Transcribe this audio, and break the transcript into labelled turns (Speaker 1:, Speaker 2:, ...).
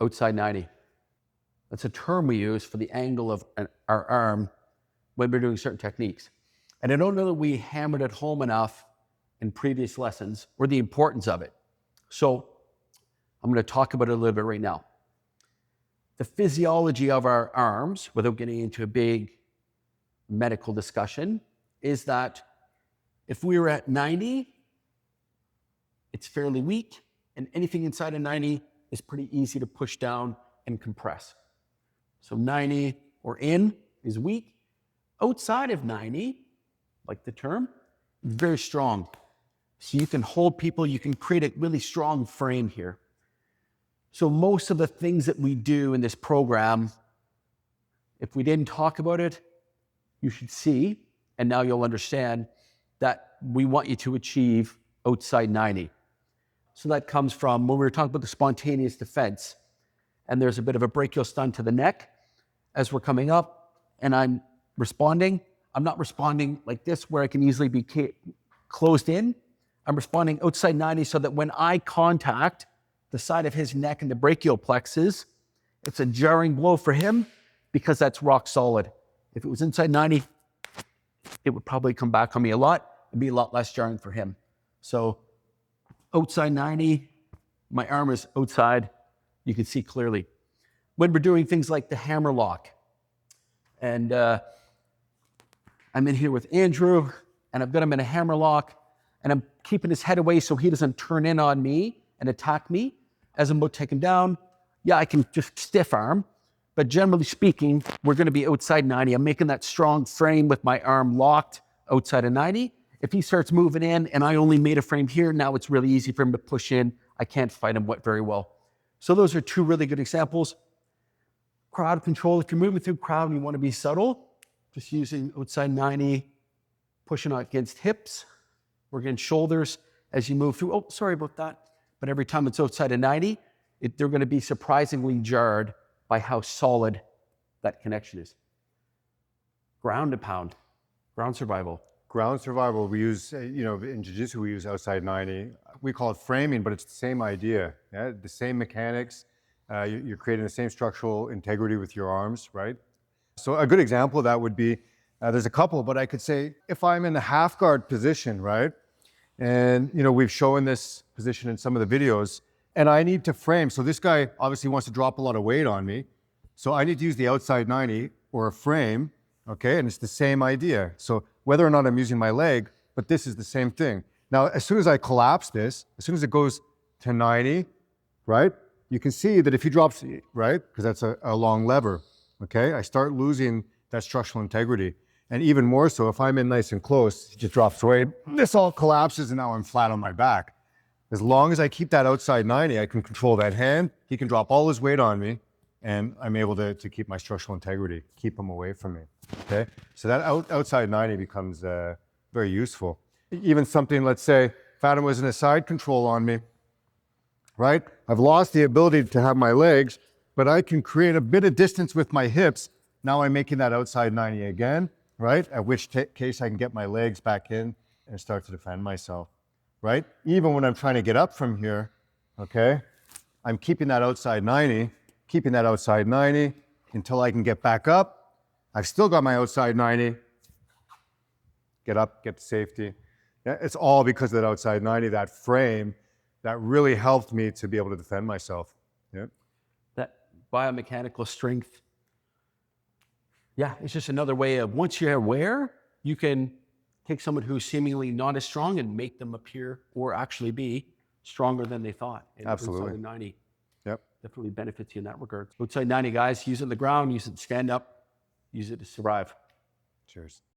Speaker 1: outside 90. That's a term we use for the angle of our arm when we're doing certain techniques. And I don't know that we hammered it home enough in previous lessons or the importance of it. So I'm going to talk about it a little bit right now. The physiology of our arms, without getting into a big medical discussion, is that if we were at 90, it's fairly weak, and anything inside of 90 is pretty easy to push down and compress. So 90 or in is weak. Outside of 90, like the term, very strong. So you can hold people, you can create a really strong frame here. So most of the things that we do in this program, if we didn't talk about it, you should see, and now you'll understand that we want you to achieve outside 90. So that comes from when we were talking about the spontaneous defense, and there's a bit of a brachial stun to the neck as we're coming up, and I'm responding. I'm not responding like this where I can easily be closed in. I'm responding outside 90 so that when I contact the side of his neck and the brachial plexus, it's a jarring blow for him because that's rock solid. If it was inside 90, it would probably come back on me a lot and be a lot less jarring for him. So outside 90, my arm is outside, you can see clearly. When we're doing things like the hammer lock, and I'm in here with Andrew, and I've got him in a hammer lock, and I'm keeping his head away so he doesn't turn in on me and attack me. As I'm about to take him down, yeah, I can just stiff arm, but generally speaking, we're gonna be outside 90. I'm making that strong frame with my arm locked outside of 90. If he starts moving in and I only made a frame here, now it's really easy for him to push in. I can't fight him very well. So those are two really good examples. Crowd control, if you're moving through crowd and you wanna be subtle, just using outside 90, pushing out against hips, or against shoulders as you move through. Oh, sorry about that. But every time it's outside of 90, they're gonna be surprisingly jarred by how solid that connection is. Ground and pound, ground survival.
Speaker 2: Ground survival, we use, in jiu-jitsu, we use outside 90. We call it framing, but it's the same idea, yeah? The same mechanics. You're creating the same structural integrity with your arms, right? So a good example of that would be, there's a couple, but I could say, if I'm in the half guard position, right? And, we've shown this position in some of the videos, and I need to frame. So this guy obviously wants to drop a lot of weight on me. So I need to use the outside 90 or a frame, okay? And it's the same idea. So whether or not I'm using my leg, but this is the same thing. Now, as soon as I collapse this, as soon as it goes to 90, right? You can see that if he drops, right? Because that's a long lever, okay? I start losing that structural integrity. And even more so, if I'm in nice and close, it just drops weight, this all collapses and now I'm flat on my back. As long as I keep that outside 90, I can control that hand, he can drop all his weight on me, and I'm able to keep my structural integrity, keep him away from me, okay? So that outside 90 becomes very useful. Even something, let's say, if Adam was in a side control on me, right? I've lost the ability to have my legs, but I can create a bit of distance with my hips. Now I'm making that outside 90 again, right? At which case I can get my legs back in and start to defend myself, right? Even when I'm trying to get up from here, okay? I'm keeping that outside 90 until I can get back up. I've still got my outside 90. Get up, get to safety. Yeah, it's all because of that outside 90, that frame, that really helped me to be able to defend myself. Yeah.
Speaker 1: That biomechanical strength. Yeah, it's just another way of, once you're aware, you can take someone who's seemingly not as strong and make them appear or actually be stronger than they thought. And
Speaker 2: absolutely.
Speaker 1: Outside 90
Speaker 2: yep.
Speaker 1: definitely benefits you in that regard. Outside 90, guys, use it on the ground, use it to stand up, use it to survive.
Speaker 2: Cheers.